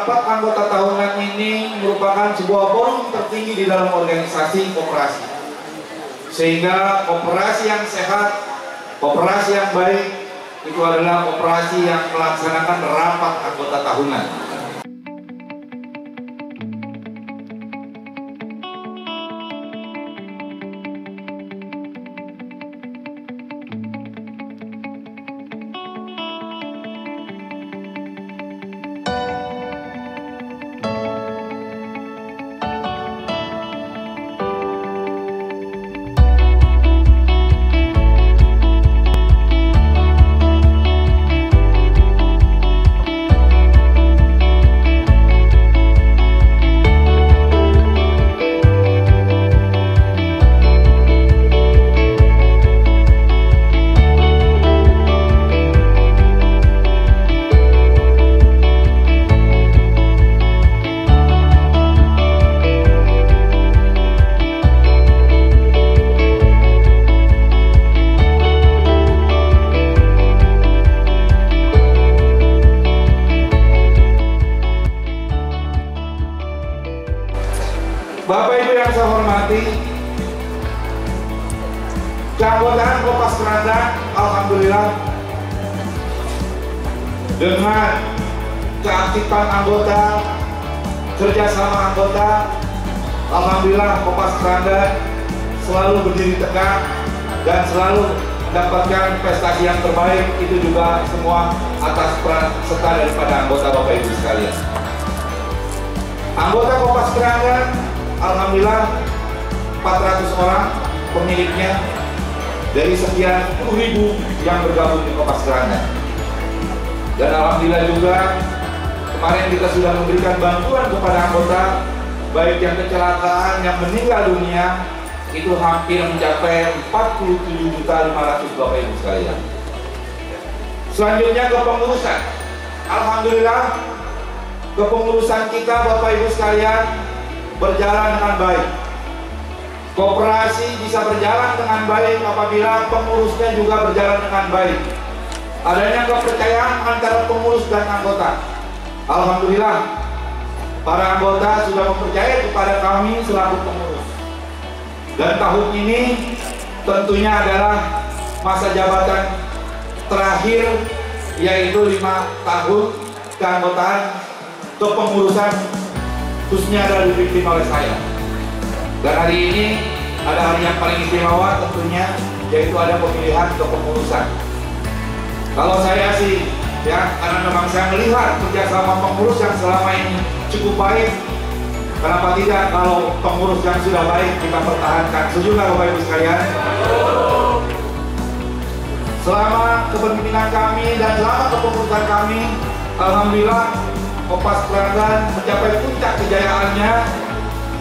rapat anggota tahunan ini merupakan sebuah forum tertinggi di dalam organisasi koperasi. Sehingga koperasi yang sehat, koperasi yang baik, itu adalah koperasi yang melaksanakan rapat anggota tahunan. Bapak Ibu yang saya hormati, keanggotaan Kopas Kerandan, alhamdulillah dengan keaktifan anggota, kerjasama anggota, alhamdulillah Kopas Kerandan selalu berdiri tegak dan selalu mendapatkan prestasi yang terbaik. Itu juga semua atas peran serta daripada anggota Bapak Ibu sekalian. Anggota Kopas Kerandan alhamdulillah 400 orang pemiliknya dari sekian 10.000 yang bergabung di Kopas Kerandan. Dan alhamdulillah juga kemarin kita sudah memberikan bantuan kepada anggota, baik yang kecelakaan, yang meninggal dunia, itu hampir mencapai 47.500.000 Bapak Ibu sekalian. Selanjutnya kepengurusan. Alhamdulillah kepengurusan kita Bapak Ibu sekalian berjalan dengan baik. Koperasi bisa berjalan dengan baik apabila pengurusnya juga berjalan dengan baik. Adanya kepercayaan antara pengurus dan anggota. Alhamdulillah, para anggota sudah mempercayai kepada kami selaku pengurus. Dan tahun ini tentunya adalah masa jabatan terakhir, yaitu 5 tahun keanggotaan kepengurusan, khususnya adalah dipimpin oleh saya. Dan hari ini ada hari yang paling istimewa tentunya, yaitu ada pemilihan kepengurusan. Kalau saya sih, ya, karena memang saya melihat kerjasama pengurus yang selama ini cukup baik, kenapa tidak kalau pengurus yang sudah baik kita pertahankan? Setuju nggak Bapak Ibu sekalian? Selama kepemimpinan kami dan selama kepengurusan kami, alhamdulillah Kopas Kerandan mencapai puncak kejayaannya.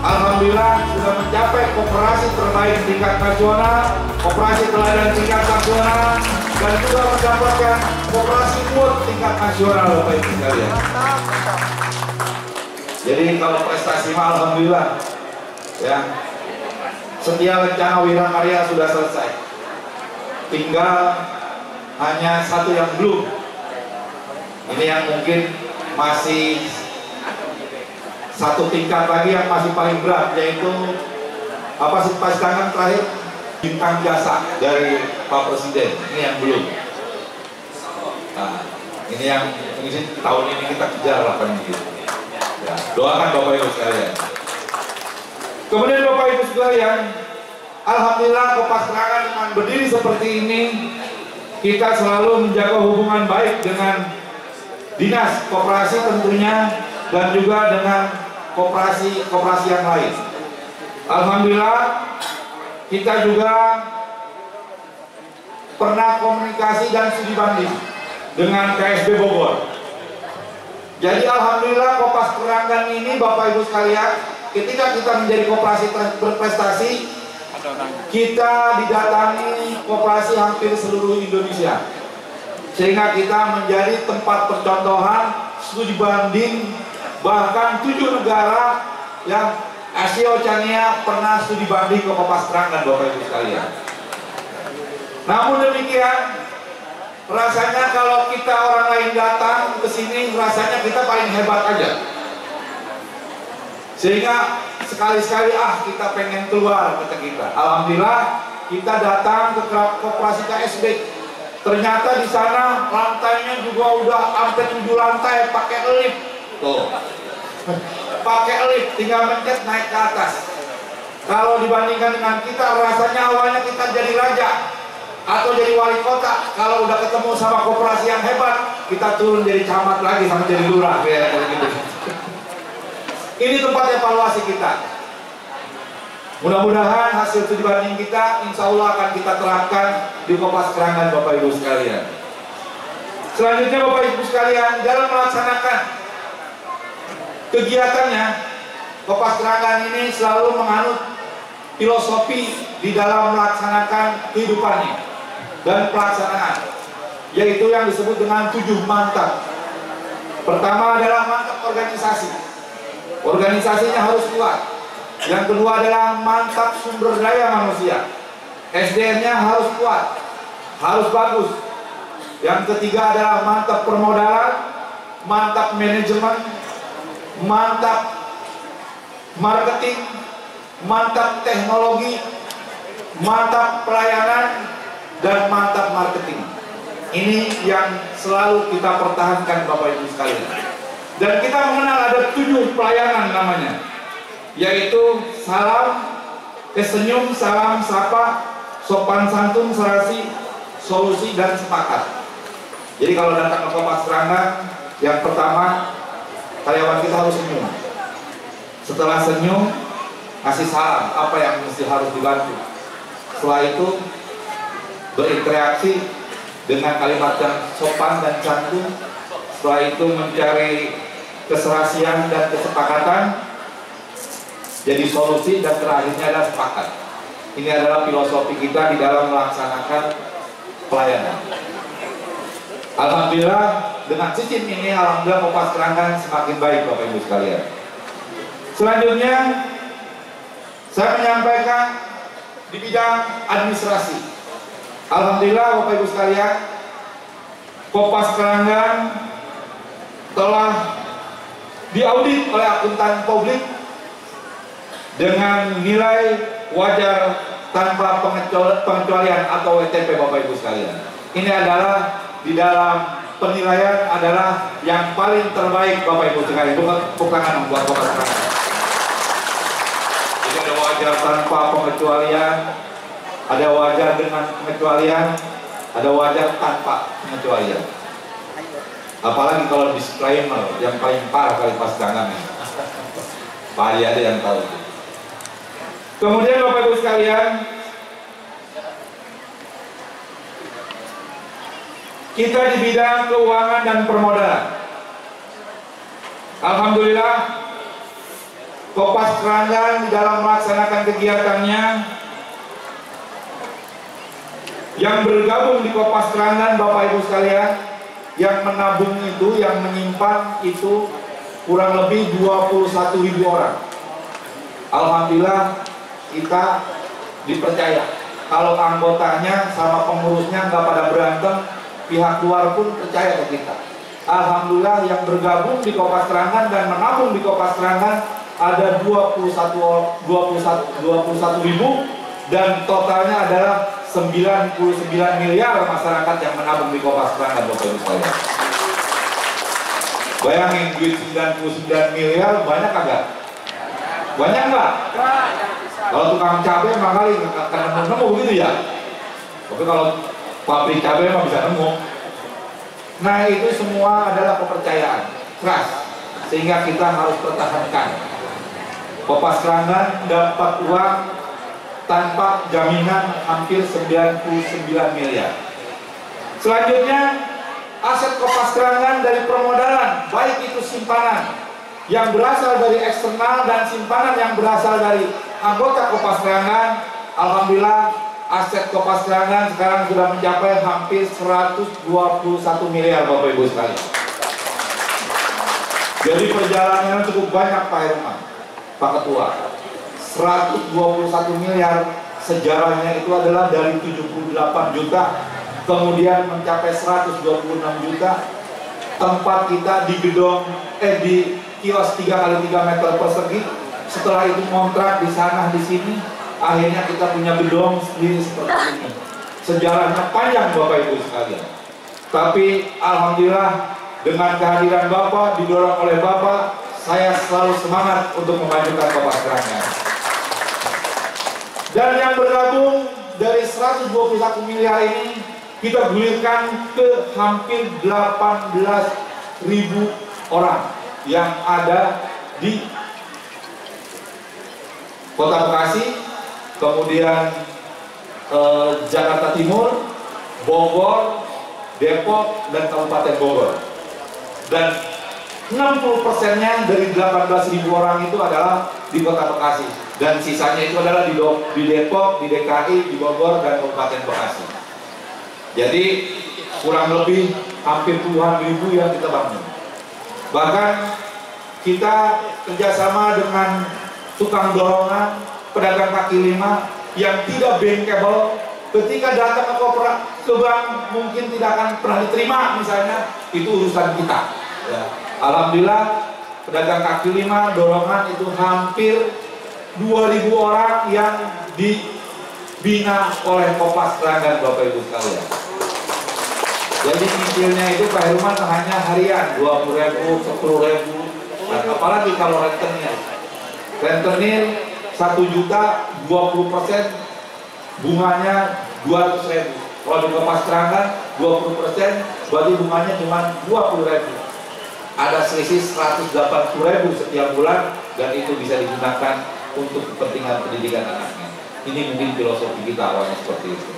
Alhamdulillah sudah mencapai koperasi terbaik tingkat nasional, koperasi teladan tingkat nasional, dan juga mendapatkan koperasi award tingkat nasional Bapak Ibu sekalian. Jadi kalau prestasi mah alhamdulillah, ya, setiap rencana Wirakarya sudah selesai. Tinggal hanya satu yang belum. Ini yang mungkin masih satu tingkat lagi yang masih paling berat, yaitu apa sih pasangan terakhir, bintang jasa dari Pak Presiden. Ini yang belum. Nah, ini yang mungkin tahun ini kita kejar lah kan gitu. Ya, doakan Bapak Ibu sekalian. Kemudian Bapak Ibu sekalian, alhamdulillah Kopas Kerandan dengan berdiri seperti ini, kita selalu menjaga hubungan baik dengan dinas koperasi tentunya, dan juga dengan koperasi yang lain. Alhamdulillah kita juga pernah komunikasi dan studi banding dengan KSB Bogor. Jadi alhamdulillah Kopas Kerandan ini Bapak Ibu sekalian, ketika kita menjadi koperasi berprestasi, kita didatangi koperasi hampir seluruh Indonesia, sehingga kita menjadi tempat percontohan studi banding. Bahkan 7 negara yang Asia Oceania pernah studi banding ke Kopas Kerandan Bapak Ibu sekalian. Namun demikian, rasanya kalau kita orang lain datang ke sini, rasanya kita paling hebat aja. Sehingga sekali-sekali kita pengen keluar, kata kita. Alhamdulillah kita datang ke Koperasi KSB. Ternyata di sana lantainya juga udah hampir 7 lantai pakai lift. Tuh. Pakai lift, tinggal mencet naik ke atas. Kalau dibandingkan dengan kita, rasanya awalnya kita jadi raja atau jadi wali kota. Kalau udah ketemu sama koperasi yang hebat, kita turun jadi camat lagi sama jadi lurah kayak gitu. Ini tempat evaluasi kita. Mudah-mudahan hasil studi banding kita insya Allah akan kita terapkan di Kopas Keranggan, Bapak Ibu sekalian. Selanjutnya Bapak Ibu sekalian, dalam melaksanakan kegiatannya, Kopas Keranggan ini selalu menganut filosofi di dalam melaksanakan kehidupannya dan pelaksanaan, yaitu yang disebut dengan 7 mantap. Pertama adalah mantap organisasi. Organisasinya harus kuat. Yang kedua adalah mantap sumber daya manusia. SDM-nya harus kuat, harus bagus. Yang ketiga adalah mantap permodalan, mantap manajemen, mantap marketing, mantap teknologi, mantap pelayanan, dan mantap marketing. Ini yang selalu kita pertahankan Bapak Ibu sekalian. Dan kita mengenal ada 7 pelayanan namanya, yaitu salam, senyum, salam, sapa, sopan santun, serasi, solusi, dan sepakat. Jadi kalau datang ke Kopas Keranggan, yang pertama karyawan kita harus senyum. Setelah senyum, kasih salam apa yang mesti harus dibantu. Setelah itu berinteraksi dengan kalimat yang sopan dan santun. Setelah itu mencari keserasian dan kesepakatan, jadi solusi, dan terakhirnya adalah sepakat. Ini adalah filosofi kita di dalam melaksanakan pelayanan. Alhamdulillah dengan sistem ini, alhamdulillah Kopas Keranggan semakin baik Bapak Ibu sekalian. Selanjutnya saya menyampaikan di bidang administrasi. Alhamdulillah Bapak Ibu sekalian, Kopas Keranggan telah diaudit oleh akuntan publik dengan nilai wajar tanpa pengecualian atau WTP Bapak Ibu sekalian. Ini adalah di dalam penilaian adalah yang paling terbaik Bapak Ibu sekalian. Tepuk tangan buat Kopas Keranggan. Jadi ada wajar tanpa pengecualian, ada wajar dengan pengecualian, ada wajar tanpa pengecualian. Apalagi kalau disclaimer yang paling parah kali pas tangannya. Pak Ali ada yang tahu. Kemudian Bapak Ibu sekalian, kita di bidang keuangan dan permodalan. Alhamdulillah Kopas Keranggan di dalam melaksanakan kegiatannya, yang bergabung di Kopas Keranggan Bapak Ibu sekalian, yang menabung itu, yang menyimpan itu kurang lebih 21.000 orang. Alhamdulillah kita dipercaya. Kalau anggotanya sama pengurusnya nggak pada berantem, pihak luar pun percaya ke kita. Alhamdulillah yang bergabung di Kopas Keranggan dan menabung di Kopas Keranggan ada 21.000, dan totalnya adalah 99 miliar masyarakat yang menabung di Kopas Keranggan Bapak Ibu sekalian. Bayangin duit 99 miliar banyak agak? Banyak nggak? Kalau tukang cabai emang kali akan nemu begitu ya. Tapi kalau pabrik cabai emang bisa nemu. Nah itu semua adalah kepercayaan, trust, sehingga kita harus pertahankan. Kopas Keranggan dapat uang tanpa jaminan hampir 99 miliar. Selanjutnya aset Kopas Keranggan dari permodalan, baik itu simpanan yang berasal dari eksternal dan simpanan yang berasal dari anggota Kopas Keranggan. Alhamdulillah aset Kopas Keranggan sekarang sudah mencapai hampir 121 miliar Bapak Ibu sekalian. Jadi perjalanan cukup banyak Pak Herman, Pak Ketua. 121 miliar, sejarahnya itu adalah dari 78 juta kemudian mencapai 126 juta. Tempat kita di gedung di kios 3x3 meter persegi. Setelah itu kontrak di sana di sini, akhirnya kita punya gedung sendiri seperti ini. Sejarahnya panjang Bapak Ibu sekalian. Tapi alhamdulillah dengan kehadiran Bapak, didorong oleh Bapak, saya selalu semangat untuk memajukan Kopas Keranggan. Dan yang bergabung dari 121 miliar ini kita gulirkan ke hampir 18.000 orang yang ada di Kota Bekasi, kemudian Jakarta Timur, Bogor, Depok, dan Kabupaten Bogor. Dan 60%-nya dari 18.000 orang itu adalah di Kota Bekasi, dan sisanya itu adalah di Depok, di DKI, di Bogor, dan Kabupaten Bekasi. Jadi kurang lebih hampir puluhan ribu yang kita bangun. Bahkan kita kerjasama dengan tukang dorongan, pedagang kaki lima yang tidak bankable. Ketika datang ke bank mungkin tidak akan pernah diterima misalnya, itu urusan kita ya. Alhamdulillah pedagang kaki lima dorongan itu hampir 2.000 orang yang dibina oleh Kopas Keranggan Bapak Ibu sekalian. Jadi cicilnya itu Pak Herman hanya harian 20.000, 10.000. Nah, apalagi kalau rentenir 1 juta 20% bunganya 200.000. Kalau di Kopas Keranggan 20% berarti bunganya cuma 20.000. Ada selisih 180.000 setiap bulan, dan itu bisa digunakan untuk kepentingan pendidikan anaknya. Ini mungkin filosofi kita awalnya seperti itu.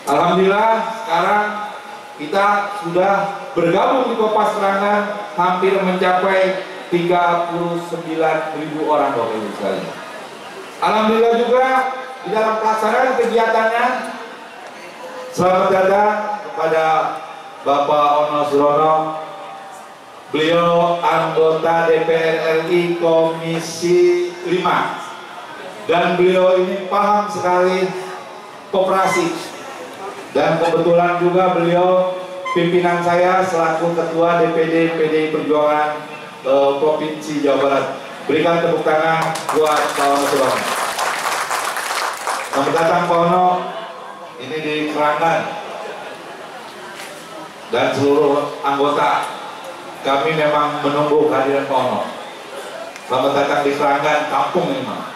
Alhamdulillah sekarang kita sudah bergabung di Kopas Keranggan hampir mencapai 39.000 orang Bapak Ibu sekalian. Alhamdulillah juga di dalam pelaksanaan kegiatannya, selamat datang kepada Bapak Ono Surono. Beliau anggota DPR RI Komisi 5, dan beliau ini paham sekali koperasi, dan kebetulan juga beliau pimpinan saya selaku Ketua DPD PDI Perjuangan Provinsi Jawa Barat. Berikan tepuk tangan buat Pak Ono Surono. Selamat datang Pak Ono, ini di Keranggan, dan seluruh anggota. Kami memang menunggu kehadiran Pak Ono. Selamat datang di Keranggan, kampung ini Mas.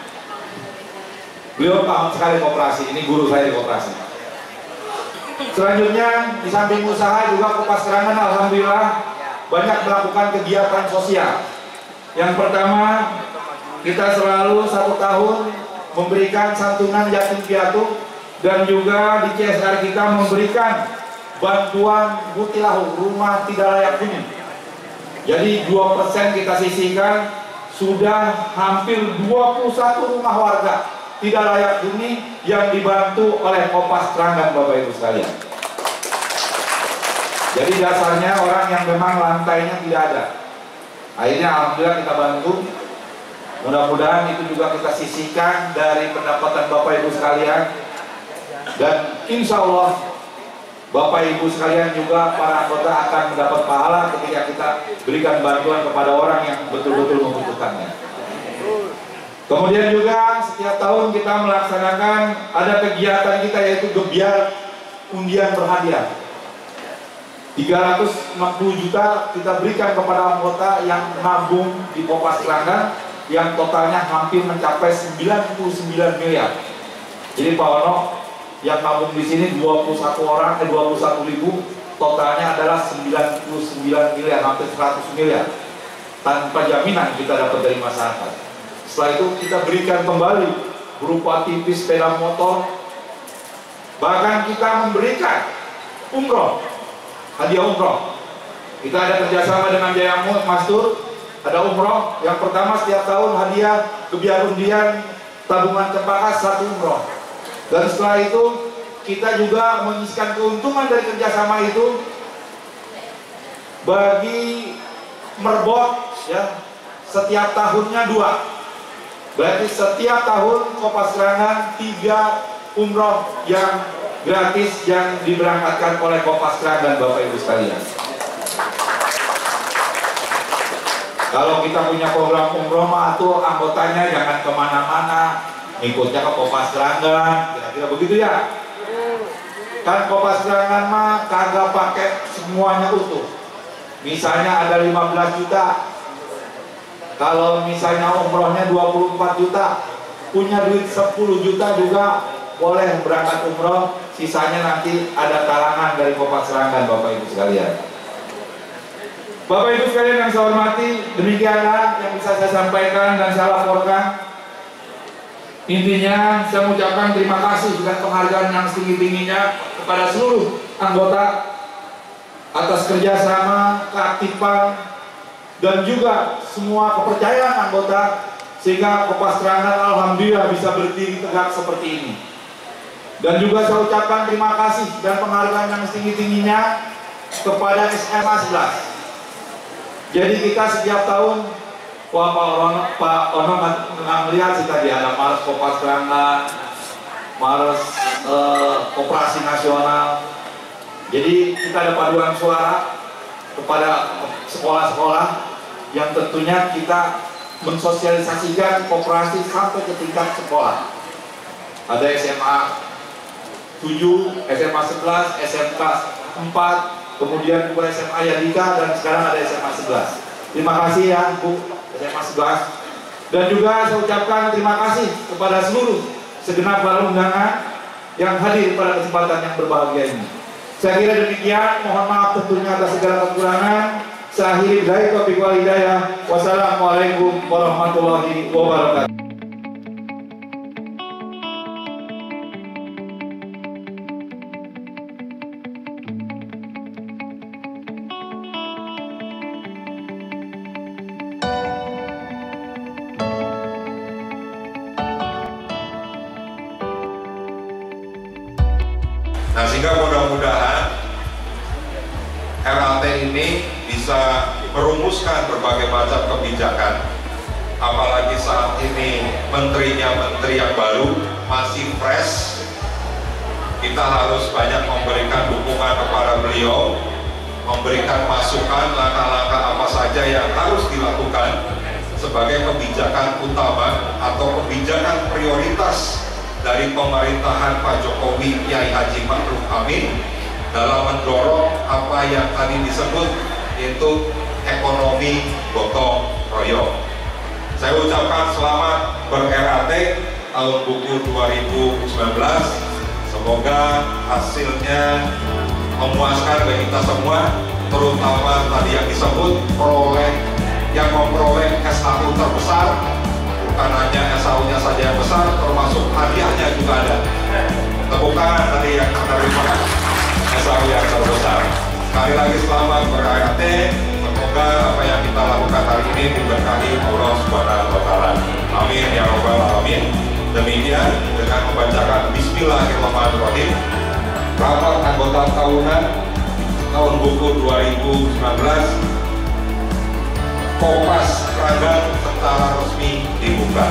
Beliau paham sekali koperasi, ini guru saya di koperasi. Selanjutnya di samping usaha juga Kopas Keranggan alhamdulillah banyak melakukan kegiatan sosial. Yang pertama, kita selalu 1 tahun memberikan santunan yatim piatu, dan juga di CSR kita memberikan bantuan mutilahu, rumah tidak layak huni. Jadi 2% kita sisihkan, sudah hampir 21 rumah warga tidak layak huni yang dibantu oleh Kopas Keranggan Bapak Ibu sekalian. Jadi dasarnya orang yang memang lantainya tidak ada. Akhirnya alhamdulillah kita bantu. Mudah-mudahan itu juga kita sisihkan dari pendapatan Bapak Ibu sekalian. Dan insya Allah Bapak Ibu sekalian juga para anggota akan mendapat pahala ketika kita berikan bantuan kepada orang yang betul-betul membutuhkannya. Kemudian juga setiap tahun kita melaksanakan ada kegiatan kita, yaitu gebiar undian berhadiah. 360 juta kita berikan kepada anggota yang nabung di Kopas Keranggan, yang totalnya hampir mencapai 99 miliar. Jadi Pak Ono yang nabung di sini 21 orang, 21.000, totalnya adalah 99 miliar, hampir 100 miliar. Tanpa jaminan kita dapat dari masyarakat. Setelah itu kita berikan kembali berupa TV, sepeda motor. Bahkan kita memberikan umroh, hadiah umroh. Kita ada kerjasama dengan Jaya Mastur, ada umroh. Yang pertama setiap tahun hadiah gebiar undian tabungan Cempaka 1 umroh. Dan setelah itu kita juga mengisikan keuntungan dari kerjasama itu bagi merbot, ya, setiap tahunnya 2. Berarti setiap tahun Kopas Keranggan 3 umroh yang gratis yang diberangkatkan oleh Kopastra dan Bapak Ibu sekalian. Kalau kita punya program umroh mah tuh anggotanya jangan kemana-mana, ikutnya ke Kopastra, kira-kira begitu ya. Kan Kopastra mah kagak pakai semuanya utuh. Misalnya ada 15 juta, kalau misalnya umrohnya 24 juta, punya duit 10 juta juga boleh berangkat umroh, sisanya nanti ada talangan dari Kopastra dan Bapak Ibu sekalian. Bapak Ibu sekalian yang saya hormati, demikianlah yang bisa saya sampaikan dan saya laporkan. Intinya saya mengucapkan terima kasih dan penghargaan yang setinggi-tingginya kepada seluruh anggota atas kerjasama, keaktifan, dan juga semua kepercayaan anggota sehingga Kopastra alhamdulillah bisa berdiri tegak seperti ini. Dan juga saya ucapkan terima kasih dan penghargaan yang setinggi-tingginya kepada SMA 11. Jadi kita setiap tahun, wah Pak Ono nggak melihat sih tadi ada Mars Kopastra, Mars Koperasi Nasional. Jadi kita ada paduan suara kepada sekolah-sekolah yang tentunya kita mensosialisasikan koperasi sampai ke tingkat sekolah. Ada SMA 7, SMA 11, SMK 4, kemudian juga SMA Yadika, dan sekarang ada SMA 11. Terima kasih ya Bu SMA 11. Dan juga saya ucapkan terima kasih kepada seluruh segenap para undangan yang hadir pada kesempatan yang berbahagia ini. Saya kira demikian, mohon maaf tentunya atas segala kekurangan. Saya akhiri dari taufiq wal hidayah. Wassalamualaikum warahmatullahi wabarakatuh. Nah, sehingga mudah-mudahan RAT ini bisa merumuskan berbagai macam kebijakan, apalagi saat ini menterinya menteri yang baru, masih fresh. Kita harus banyak memberikan dukungan kepada beliau, memberikan masukan langkah-langkah apa saja yang harus dilakukan sebagai kebijakan utama atau kebijakan prioritas dari pemerintahan Pak Jokowi Kiai Haji Ma'ruf Amin dalam mendorong apa yang tadi disebut itu ekonomi gotong royong. Saya ucapkan selamat ber-RAT tahun buku 2019. Semoga hasilnya memuaskan bagi kita semua, terutama tadi yang disebut yang memperoleh SAU terbesar. Bukan hanya SAU-nya saja yang besar, termasuk hadiahnya juga ada. Tepuk tangan tadi yang menerima SAU yang terbesar. Sekali lagi selamat ber-RAT. Semoga apa yang kita lakukan hari ini diberkahi Allah Subhanahu wa Ta'ala. Amin ya Rabbal Alamin. Demikian dengan membacakan Bismillahirrahmanirrahim, rapat anggota tahunan tahun buku 2019 Kopastra secara resmi dibuka.